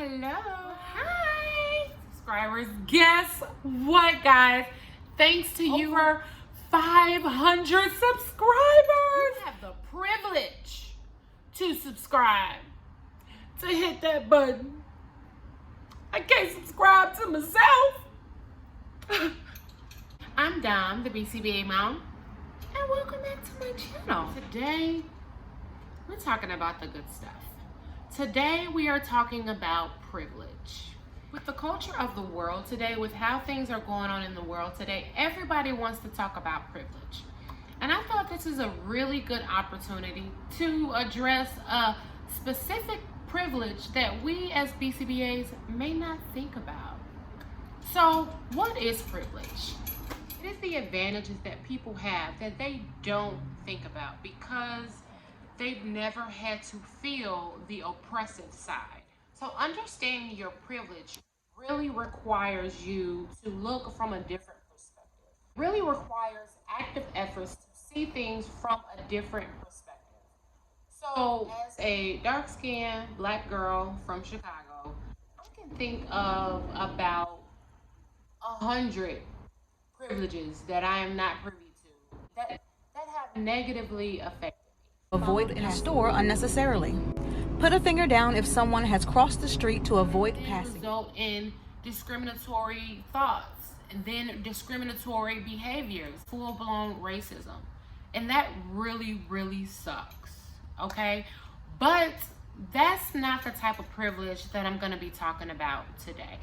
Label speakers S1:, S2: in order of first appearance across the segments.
S1: Hello. Hi. Subscribers, guess what, guys? Thanks to your 500 subscribers, you have the privilege to subscribe, to hit that button. I can't subscribe to myself. I'm Dom, the BCBA mom, and welcome back to my channel. Today, we're talking about the good stuff. Today, we are talking about privilege. With the culture of the world today, with how things are going on in the world today, everybody wants to talk about privilege. And I thought this is a really good opportunity to address a specific privilege that we as BCBAs may not think about. So, what is privilege? It is the advantages that people have that they don't think about because they've never had to feel the oppressive side. So understanding your privilege really requires you to look from a different perspective. It really requires active efforts to see things from a different perspective. So as a dark-skinned black girl from Chicago, I can think of about 100 privileges that I am not privy to that have negatively affected me.
S2: Avoid in a store unnecessarily. Put a finger down if someone has crossed the street to avoid passing.
S1: Result in discriminatory thoughts and then discriminatory behaviors, full-blown racism. And that really sucks, okay? But that's not the type of privilege that I'm gonna be talking about today.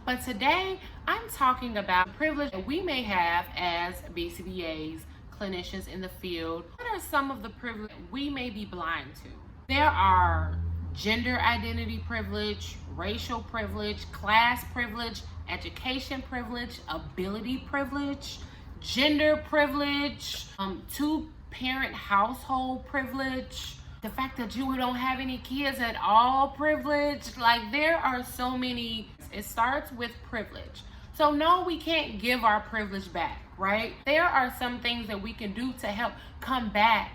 S1: But today, I'm talking about privilege that we may have as BCBAs, clinicians in the field. What are some of the privilege we may be blind to? There are gender identity privilege, racial privilege, class privilege, education privilege, ability privilege, gender privilege, two-parent household privilege, the fact that you don't have any kids at all privilege. Like, there are so many. It starts with privilege. So no, we can't give our privilege back, right? There are some things that we can do to help combat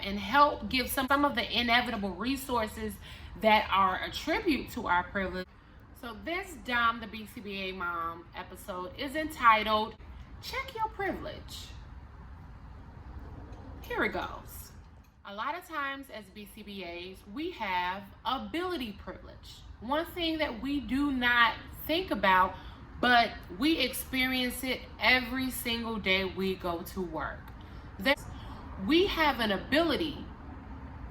S1: and help give some of the inevitable resources that are a tribute to our privilege. So this Dom the BCBA Mom episode is entitled, Check Your Privilege. Here it goes. A lot of times as BCBAs, we have ability privilege. One thing that we do not think about, but we experience it every single day we go to work. We have an ability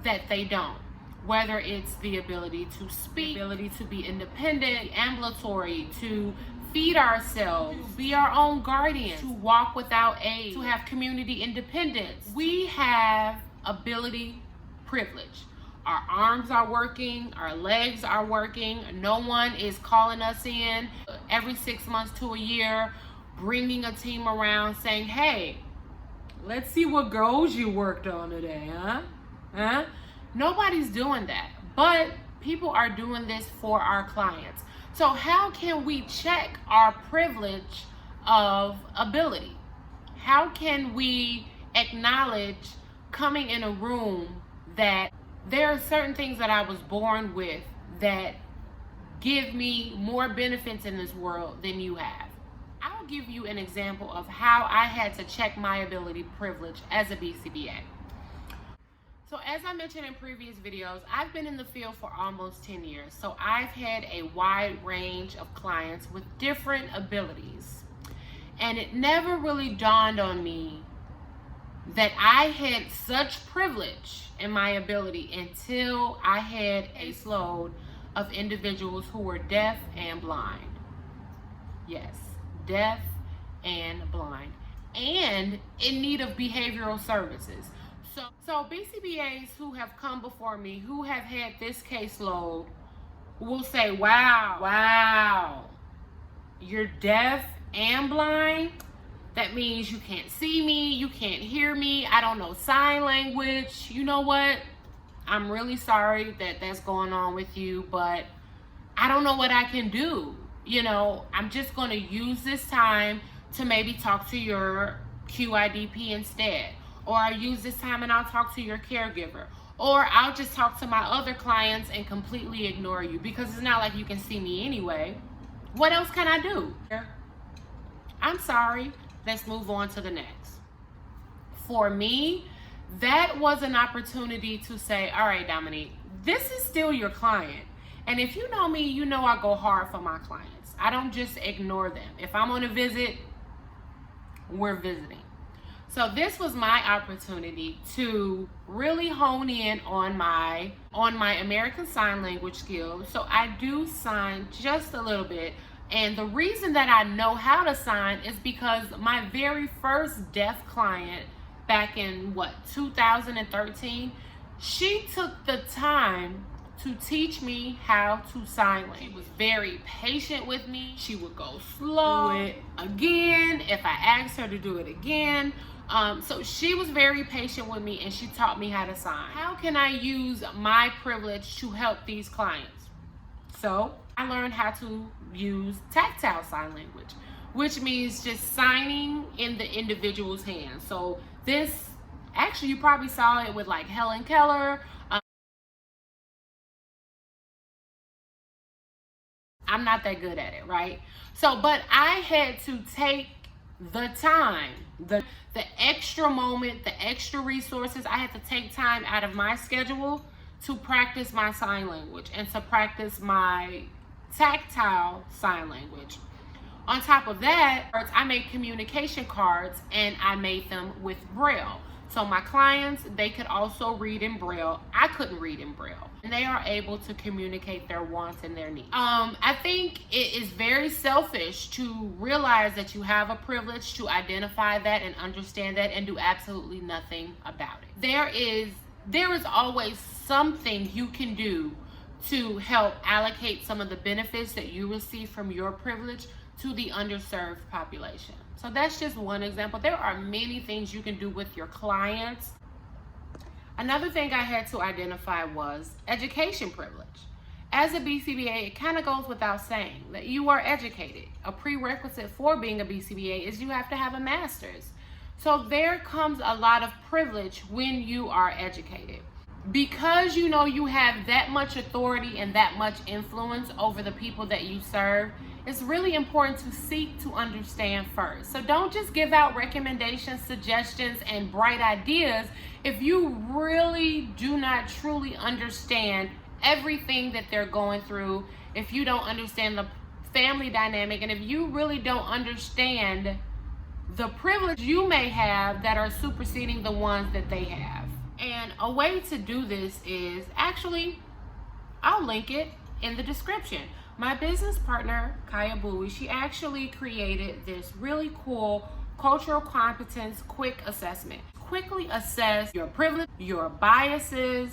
S1: that they don't, whether it's the ability to speak, the ability to be independent, ambulatory, to feed ourselves, to be our own guardians, to walk without aid, to have community independence. We have ability privilege. Our arms are working, our legs are working. No one is calling us in every 6 months to a year, bringing a team around saying, hey, let's see what goals you worked on today, huh? Nobody's doing that, but people are doing this for our clients. So how can we check our privilege of ability? How can we acknowledge coming in a room that there are certain things that I was born with that give me more benefits in this world than you have? I'll give you an example of how I had to check my ability privilege as a BCBA. So as I mentioned in previous videos, I've been in the field for almost 10 years. So I've had a wide range of clients with different abilities. And it never really dawned on me that I had such privilege in my ability until I had a caseload of individuals who were deaf and blind. Yes, deaf and blind, and in need of behavioral services. So BCBAs who have come before me, who have had this caseload, will say, wow, you're deaf and blind? That means you can't see me, you can't hear me, I don't know sign language. You know what? I'm really sorry that that's going on with you, but I don't know what I can do. You know, I'm just going to use this time to maybe talk to your QIDP instead. Or I use this time and I'll talk to your caregiver. Or I'll just talk to my other clients and completely ignore you because it's not like you can see me anyway. What else can I do? I'm sorry. Let's move on to the next. For me, that was an opportunity to say, all right, Dominique, this is still your client. And if you know me, you know I go hard for my clients. I don't just ignore them. If I'm on a visit, we're visiting. So this was my opportunity to really hone in on my American Sign Language skills. So I do sign just a little bit. And the reason that I know how to sign is because my very first deaf client back in 2013, she took the time to teach me how to sign language. She was very patient with me. She would go slow, do it again if I asked her to do it again. So she was very patient with me and she taught me how to sign. How can I use my privilege to help these clients? So I learned how to use tactile sign language, which means just signing in the individual's hand. So this, actually, you probably saw it with like Helen Keller. I'm not that good at it, right? So, but I had to take the time, the extra moment, the extra resources. I had to take time out of my schedule to practice my sign language and to practice my tactile sign language. On top of that, I made communication cards and I made them with Braille. So my clients, they could also read in Braille. I couldn't read in Braille. And they are able to communicate their wants and their needs. I think it is very selfish to realize that you have a privilege, to identify that and understand that and do absolutely nothing about it. There is always something you can do to help allocate some of the benefits that you receive from your privilege to the underserved population. So that's just one example. There are many things you can do with your clients. Another thing I had to identify was education privilege. As a BCBA, it kind of goes without saying that you are educated. A prerequisite for being a BCBA is you have to have a master's. So there comes a lot of privilege when you are educated. Because you know you have that much authority and that much influence over the people that you serve, it's really important to seek to understand first. So don't just give out recommendations, suggestions, and bright ideas if you really do not truly understand everything that they're going through, if you don't understand the family dynamic, and if you really don't understand the privilege you may have that are superseding the ones that they have. And a way to do this is, actually, I'll link it in the description. My business partner, Kaya Bowie, she actually created this really cool cultural competence quick assessment. Quickly assess your privilege, your biases,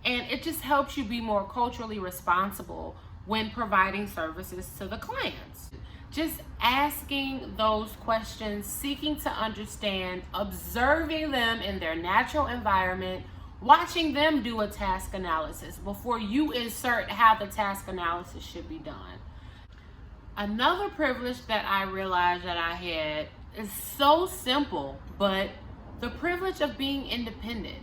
S1: and it just helps you be more culturally responsible when providing services to the clients. Just asking those questions, seeking to understand, observing them in their natural environment, watching them do a task analysis before you insert how the task analysis should be done. Another privilege that I realized that I had is so simple, but the privilege of being independent.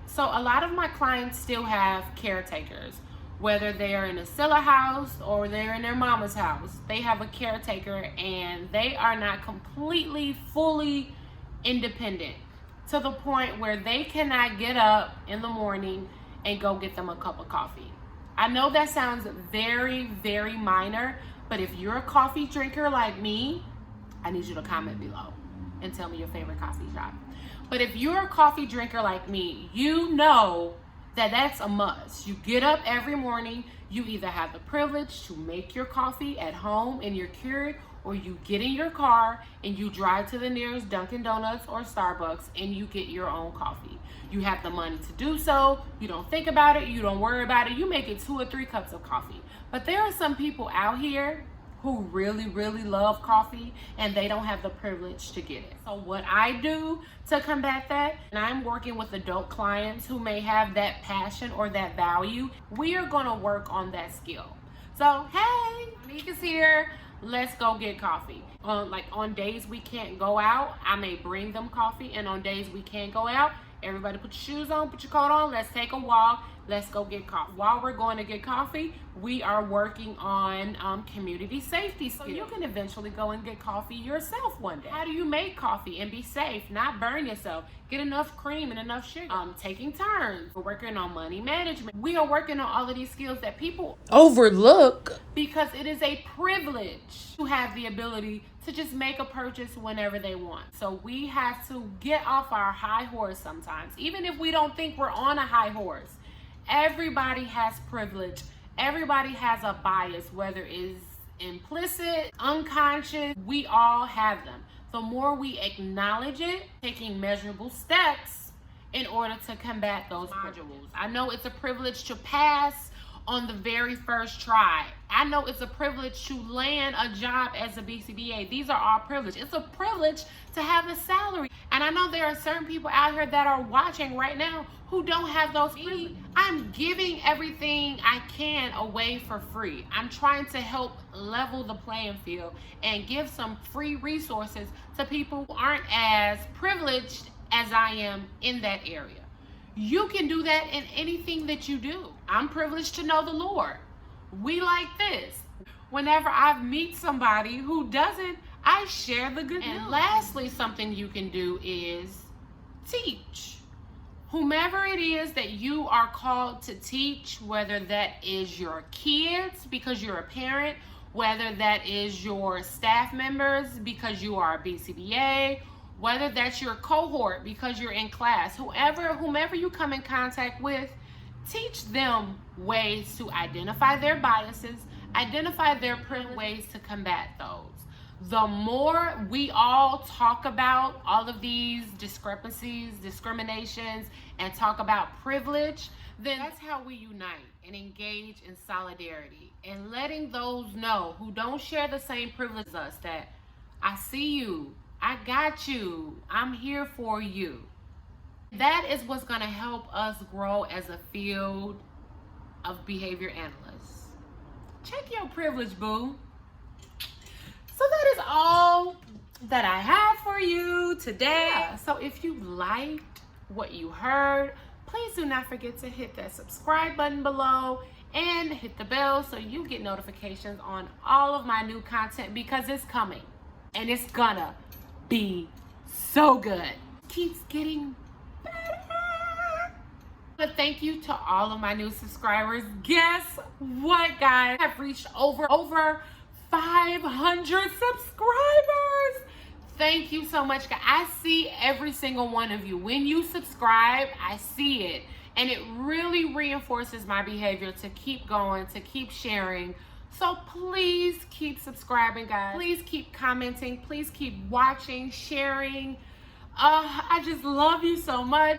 S1: So a lot of my clients still have caretakers, whether they are in a Scylla house or they're in their mama's house. They have a caretaker and they are not completely, fully independent to the point where they cannot get up in the morning and go get them a cup of coffee. I know that sounds very, very minor, but if you're a coffee drinker like me, I need you to comment below and tell me your favorite coffee shop. But if you're a coffee drinker like me, you know that that's a must. You get up every morning, you either have the privilege to make your coffee at home in your Keurig, or you get in your car and you drive to the nearest Dunkin' Donuts or Starbucks and you get your own coffee. You have the money to do so. You don't think about it. You don't worry about it. You make it 2 or 3 cups of coffee. But there are some people out here who really, really love coffee and they don't have the privilege to get it. So what I do to combat that, and I'm working with adult clients who may have that passion or that value, we are gonna work on that skill. So, hey, Monica's here. Let's go get coffee. Like on days we can't go out, I may bring them coffee, and on days we can't go out, Everybody put your shoes on, put your coat on, let's take a walk, let's go get coffee. While we're going to get coffee, we are working on community safety skills. So you can eventually go and get coffee yourself one day. How do you make coffee and be safe, not burn yourself? Get enough cream and enough sugar. Taking turns. We're working on money management. We are working on all of these skills that people overlook because it is a privilege to have the ability to just make a purchase whenever they want. So we have to get off our high horse sometimes, even if we don't think we're on a high horse. Everybody has privilege. Everybody has a bias, whether it's implicit, unconscious, we all have them. The more we acknowledge it, taking measurable steps in order to combat those modules. I know it's a privilege to pass on the very first try. I know it's a privilege to land a job as a BCBA. These are all privilege. It's a privilege to have a salary. And I know there are certain people out here that are watching right now who don't have those privileges. I'm giving everything I can away for free. I'm trying to help level the playing field and give some free resources to people who aren't as privileged as I am in that area. You can do that in anything that you do. I'm privileged to know the Lord. We like this. Whenever I meet somebody who doesn't, I share the good news. And lastly, something you can do is teach. Whomever it is that you are called to teach, whether that is your kids because you're a parent, whether that is your staff members because you are a BCBA, whether that's your cohort because you're in class, whomever you come in contact with, teach them ways to identify their biases, identify their ways to combat those. The more we all talk about all of these discrepancies, discriminations, and talk about privilege, then that's how we unite and engage in solidarity and letting those know who don't share the same privilege as us that I see you, I got you, I'm here for you. That is what's going to help us grow as a field of behavior analysts. Check your privilege, boo. So that is all that I have for you today. Yeah. So if you liked what you heard, please do not forget to hit that subscribe button below and hit the bell so you get notifications on all of my new content because it's coming and it's gonna be so good. Keeps getting better. But thank you to all of my new subscribers. Guess what, guys? I've reached over 500 subscribers. Thank you so much, guys. I see every single one of you. When you subscribe, I see it. And it really reinforces my behavior to keep going, to keep sharing. So please keep subscribing, guys. Please keep commenting. Please keep watching, sharing. I just love you so much.